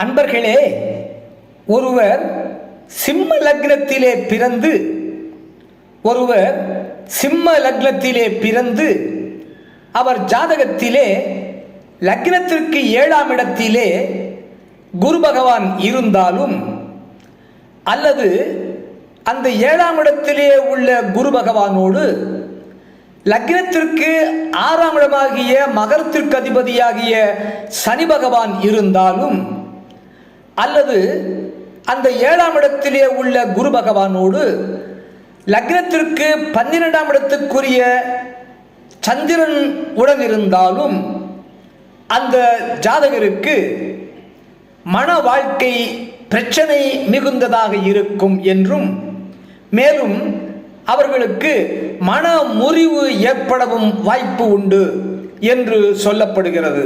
அன்பர்களே, ஒருவர் சிம்ம லக்னத்திலே பிறந்து அவர் ஜாதகத்திலே லக்னத்திற்கு 7ஆம் இடத்திலே குரு பகவான் இருந்தாலும், அல்லது அந்த 7ஆம் இடத்திலே உள்ள குரு பகவானோடு லக்னத்திற்கு 6ஆம் இடமாகிய மகரத்திற்கு அதிபதியாகிய சனி பகவான் இருந்தாலும், அல்லது அந்த 7ஆம் இடத்திலே உள்ள குரு பகவானோடு லக்னத்திற்கு 12ஆம் இடத்துக்குரிய சந்திரன் உடன் இருந்தாலும் அந்த ஜாதகருக்கு மன வாழ்க்கை பிரச்சனை மிகுந்ததாக இருக்கும் என்றும், மேலும் அவர்களுக்கு மன முறிவு ஏற்படவும் வாய்ப்பு உண்டு என்று சொல்லப்படுகிறது.